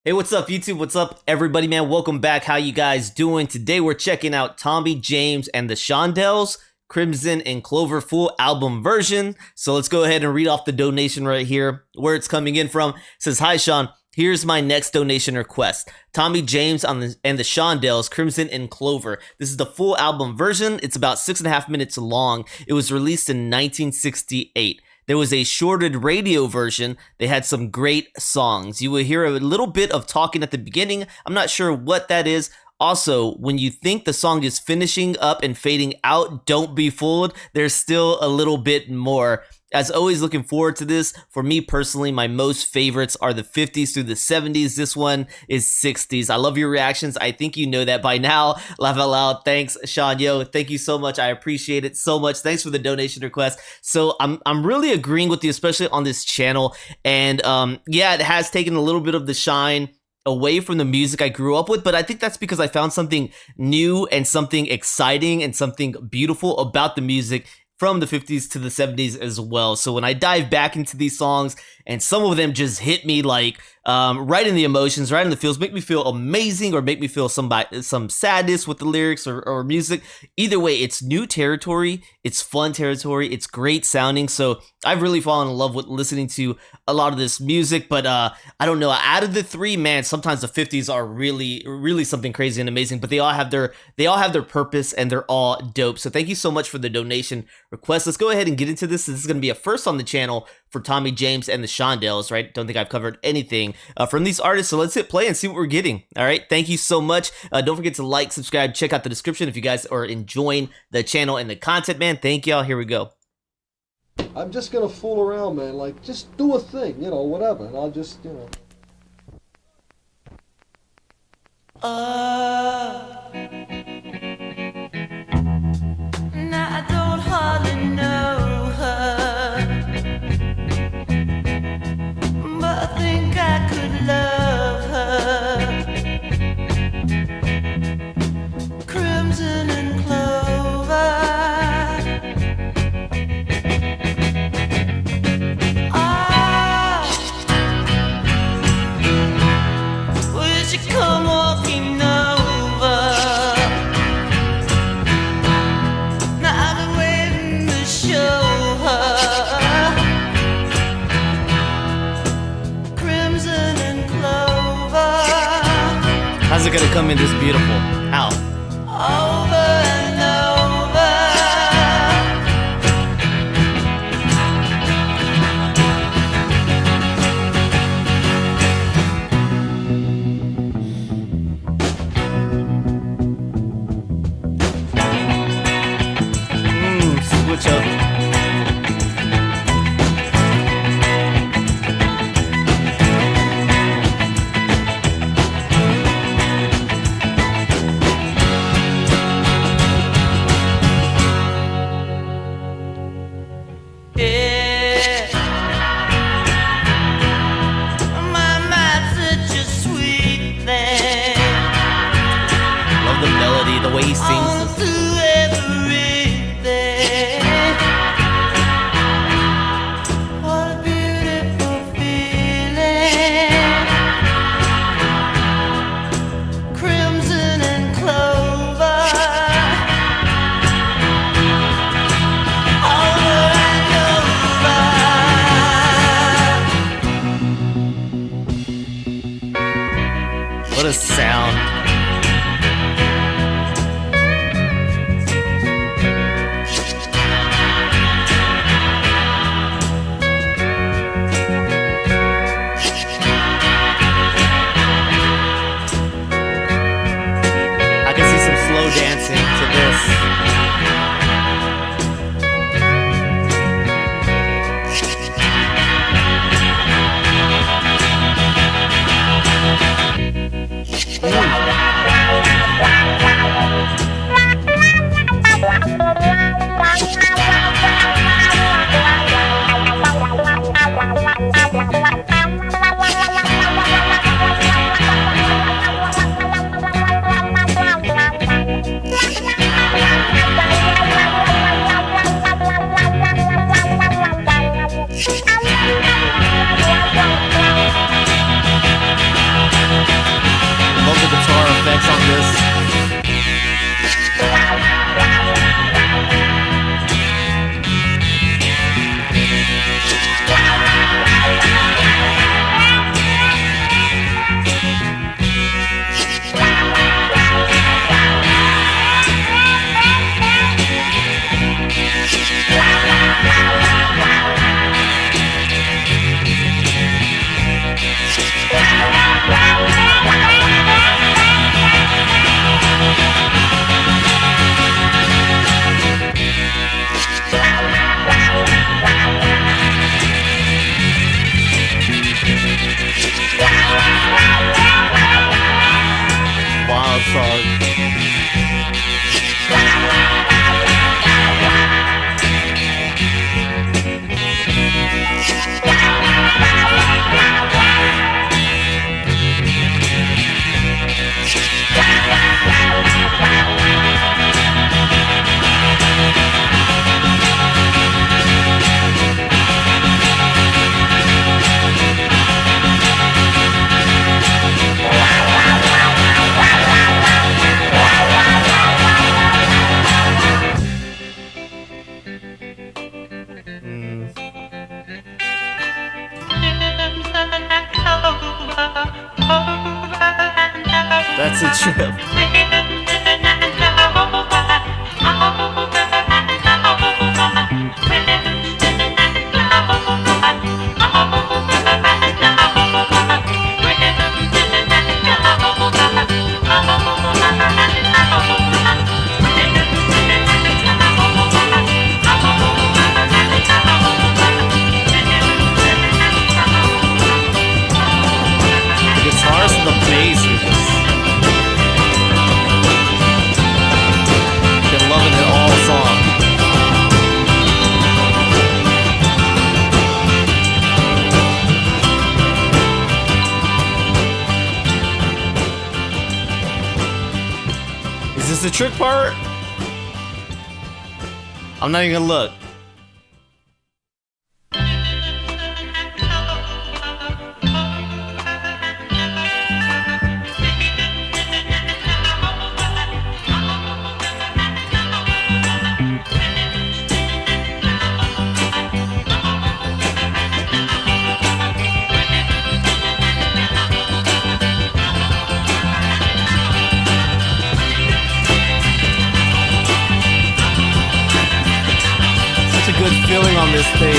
Hey, what's up, YouTube? What's up, everybody, man? Welcome back. How you guys doing? Today, we're checking out Tommy James and the Shondells, Crimson and Clover full album version. So let's go ahead and read off the donation right here, where it's coming in from. It says, "Hi, Sean. Here's my next donation request. Tommy James and the Shondells, Crimson and Clover. This is the full album version. It's about 6.5 minutes long. It was released in 1968. There was a shorted radio version. They had some great songs. You will hear a little bit of talking at the beginning. I'm not sure what that is. Also, when you think the song is finishing up and fading out, don't be fooled. There's still a little bit more. As always, looking forward to this. For me personally, my most favorites are the 50s through the 70s. This one is 60s. I love your reactions. I think you know that by now. Laugh out loud. Thanks, Sean. Yo, thank you so much. I appreciate it so much. Thanks for the donation request. So I'm really agreeing with you, especially on this channel. And yeah, it has taken a little bit of the shine away from the music I grew up with, but I think that's because I found something new and something exciting and something beautiful about the music from the 50s to the 70s as well. So when I dive back into these songs, and some of them just hit me like right in the emotions, right in the feels, make me feel amazing or make me feel some sadness with the lyrics or music. Either way, it's new territory, it's fun territory, it's great sounding. So I've really fallen in love with listening to a lot of this music. But I don't know, out of the three, man, sometimes the 50s are really something crazy and amazing, but they all have their purpose and they're all dope. So thank you so much for the donation request. Let's go ahead and get into this. This is going to be a first on the channel for Tommy James and the Shondells, right? Don't think I've covered anything from these artists, so let's hit play and see what we're getting. All right, thank you so much. Don't forget to like, subscribe, check out the description if you guys are enjoying the channel and the content, man. Thank y'all. Here we go. I'm just gonna fool around, man. Like, just do a thing, you know, whatever, and I'll just, you know. Now I don't hardly know her, but I think I could love her. Crimson and Clover. Will she come walking over? Now I've been waiting to show her. Crimson and Clover. How's it gonna come in this beautiful? How? Over and over. Switch up. Yeah. My mind's such a sweet thing. Love the melody, the way he sings All this. through everything. What a beautiful feeling. Crimson and Clover. Over and over. What a sound. I can see some slow dancing to this. That's a trip. The guitars and the bass are just... been loving it all song. Is this the trick part? I'm not even gonna look. Such a good feeling on this thing.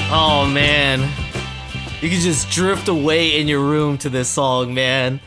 Oh man, you can just drift away in your room to this song, man.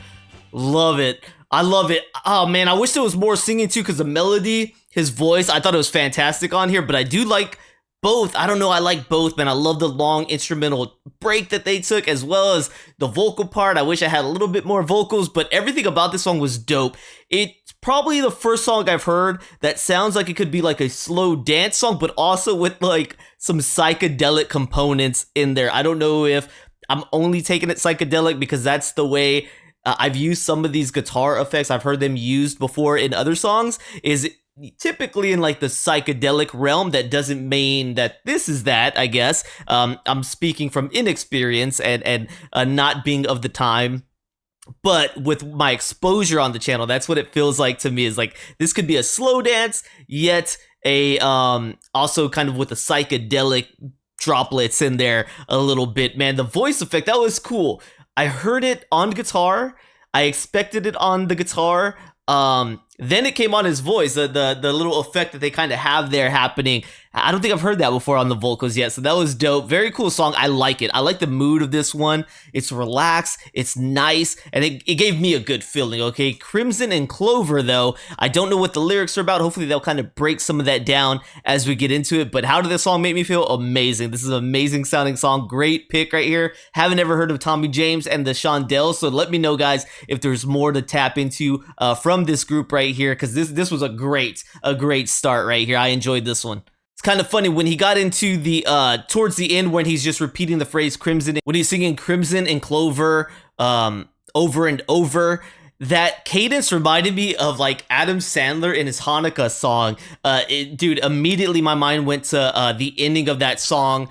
Love it. I love it. Oh man, I wish there was more singing too, because the melody, his voice, I thought it was fantastic on here, but I do like both. I don't know, I like both, man. I love the long instrumental break that they took, as well as the vocal part. I wish I had a little bit more vocals, but everything about this song was dope. It's probably the first song I've heard that sounds like it could be like a slow dance song, but also with like some psychedelic components in there. I don't know if I'm only taking it psychedelic because that's the way I've used some of these guitar effects. I've heard them used before in other songs, is typically in like the psychedelic realm. That doesn't mean that this is that, I guess. I'm speaking from inexperience and not being of the time. But with my exposure on the channel, that's what it feels like to me, is like this could be a slow dance, yet a also kind of with the psychedelic droplets in there a little bit. Man, the voice effect, that was cool. I heard it on guitar. I expected it on the guitar. Then it came on his voice, the little effect that they kind of have there happening. I don't think I've heard that before on the vocals yet, so that was dope. Very cool song. I like it. I like the mood of this one. It's relaxed, it's nice, and it gave me a good feeling, okay? Crimson and Clover, though, I don't know what the lyrics are about. Hopefully they'll kind of break some of that down as we get into it, but how did this song make me feel? Amazing. This is an amazing sounding song. Great pick right here. Haven't ever heard of Tommy James and the Shondells, so let me know, guys, if there's more to tap into from this group right here, because this was a great start right here. I enjoyed this one. It's kind of funny when he got into the towards the end when he's just repeating the phrase Crimson, when he's singing Crimson and Clover over and over. That cadence reminded me of like Adam Sandler in his Hanukkah song. Dude, immediately my mind went to the ending of that song.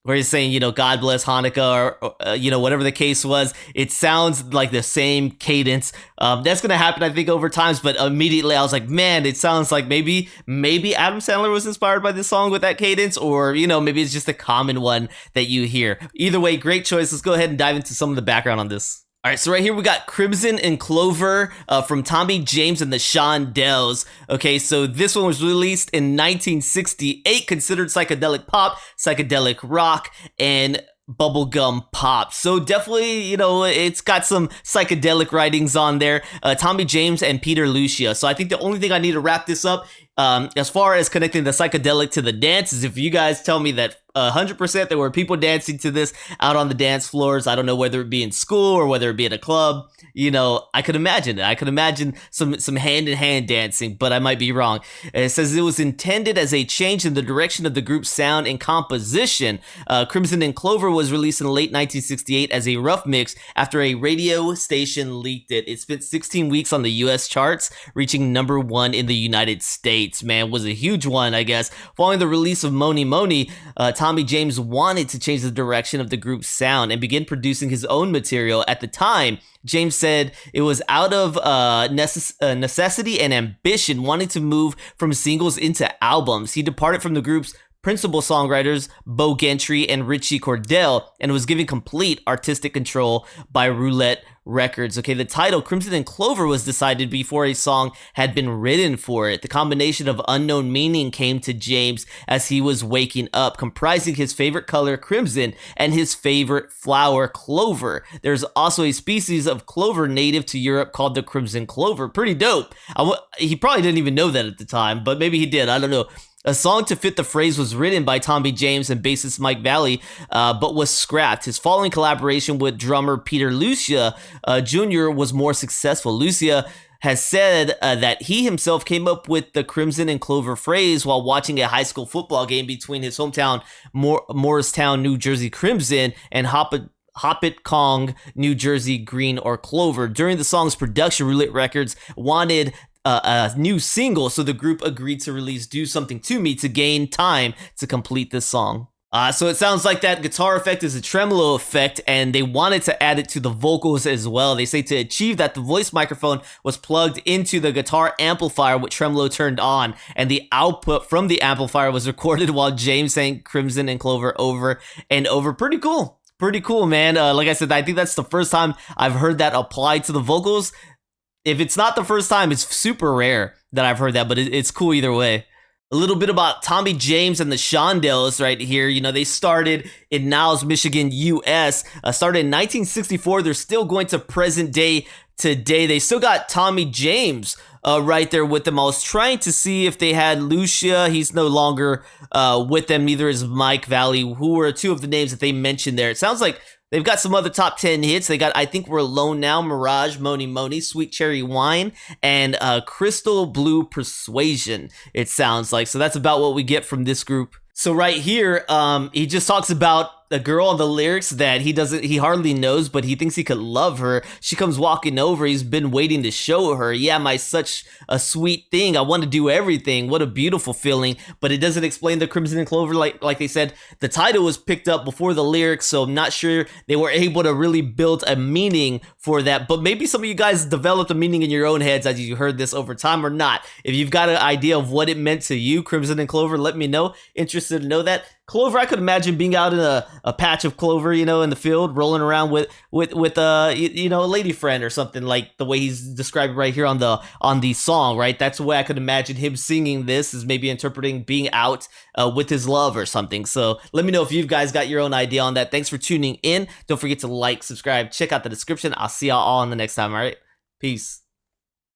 Where he's saying, you know, God bless Hanukkah, or you know, whatever the case was. It sounds like the same cadence. That's gonna happen, I think, over times. But immediately I was like, man, it sounds like maybe Adam Sandler was inspired by this song with that cadence, or you know, maybe it's just a common one that you hear. Either way, great choice. Let's go ahead and dive into some of the background on this. All right, so right here we got Crimson and Clover from Tommy James and the Shondells. Okay, so this one was released in 1968, considered psychedelic pop, psychedelic rock, and bubblegum pop. So definitely, you know, it's got some psychedelic writings on there. Tommy James and Peter Lucia. So I think the only thing I need to wrap this up as far as connecting the psychedelic to the dance is if you guys tell me that 100% there were people dancing to this out on the dance floors. I don't know whether it be in school or whether it be at a club. You know, I could imagine it. I could imagine some hand-in-hand dancing, but I might be wrong. It says it was intended as a change in the direction of the group's sound and composition. Crimson and Clover was released in late 1968 as a rough mix after a radio station leaked it. It spent 16 weeks on the US charts, reaching #1 in the United States. States, man, was a huge one, I guess. Following the release of Money Money, Tommy James wanted to change the direction of the group's sound and begin producing his own material. At the time, James said it was out of necessity and ambition, wanting to move from singles into albums. He departed from the group's principal songwriters Bo Gentry and Richie Cordell, and was given complete artistic control by Roulette Records. Okay, the title Crimson and Clover was decided before a song had been written for it. The combination of unknown meaning came to James as he was waking up, comprising his favorite color, crimson, and his favorite flower, clover. There's also a species of clover native to Europe called the crimson clover. Pretty dope. He probably didn't even know that at the time, but maybe he did. I don't know. A song to fit the phrase was written by Tommy James and bassist Mike Valley, but was scrapped. His following collaboration with drummer Peter Lucia Jr. was more successful. Lucia has said that he himself came up with the Crimson and Clover phrase while watching a high school football game between his hometown Morristown, New Jersey Crimson and Hopatcong, New Jersey Green or Clover. During the song's production, Roulette Records wanted a new single, so the group agreed to release Do Something To Me to gain time to complete this song. So it sounds like that guitar effect is a tremolo effect, and they wanted to add it to the vocals as well. They say to achieve that, the voice microphone was plugged into the guitar amplifier with tremolo turned on, and the output from the amplifier was recorded while James sang Crimson and Clover over and over. Pretty cool. Pretty cool, man. Like I said, I think that's the first time I've heard that applied to the vocals. If it's not the first time, it's super rare that I've heard that, but it's cool either way. A little bit about Tommy James and the Shondells right here. You know, they started in Niles, Michigan, U.S. Started in 1964. They're still going to present day today. They still got Tommy James right there with them. I was trying to see if they had Lucia. He's no longer with them. Neither is Mike Valley, who were two of the names that they mentioned there. It sounds like they've got some other top 10 hits. They got I Think We're Alone Now, Mirage, Money Money, Sweet Cherry Wine, and Crystal Blue Persuasion, it sounds like. So that's about what we get from this group. So right here, he just talks about a girl on the lyrics that he hardly knows, but he thinks he could love her. She comes walking over. He's been waiting to show her. Yeah, my such a sweet thing. I want to do everything. What a beautiful feeling. But it doesn't explain the Crimson and Clover. Like they said, the title was picked up before the lyrics, so I'm not sure they were able to really build a meaning for that. But maybe some of you guys developed a meaning in your own heads as you heard this over time or not. If you've got an idea of what it meant to you, Crimson and Clover, let me know. Interested to know that. Clover, I could imagine being out in a patch of clover, you know, in the field, rolling around with a lady friend or something, like the way he's described right here on the song, right? That's the way I could imagine him singing this, is maybe interpreting being out with his love or something. So let me know if you guys got your own idea on that. Thanks for tuning in. Don't forget to like, subscribe, check out the description. I'll see y'all all in the next time. All right, peace.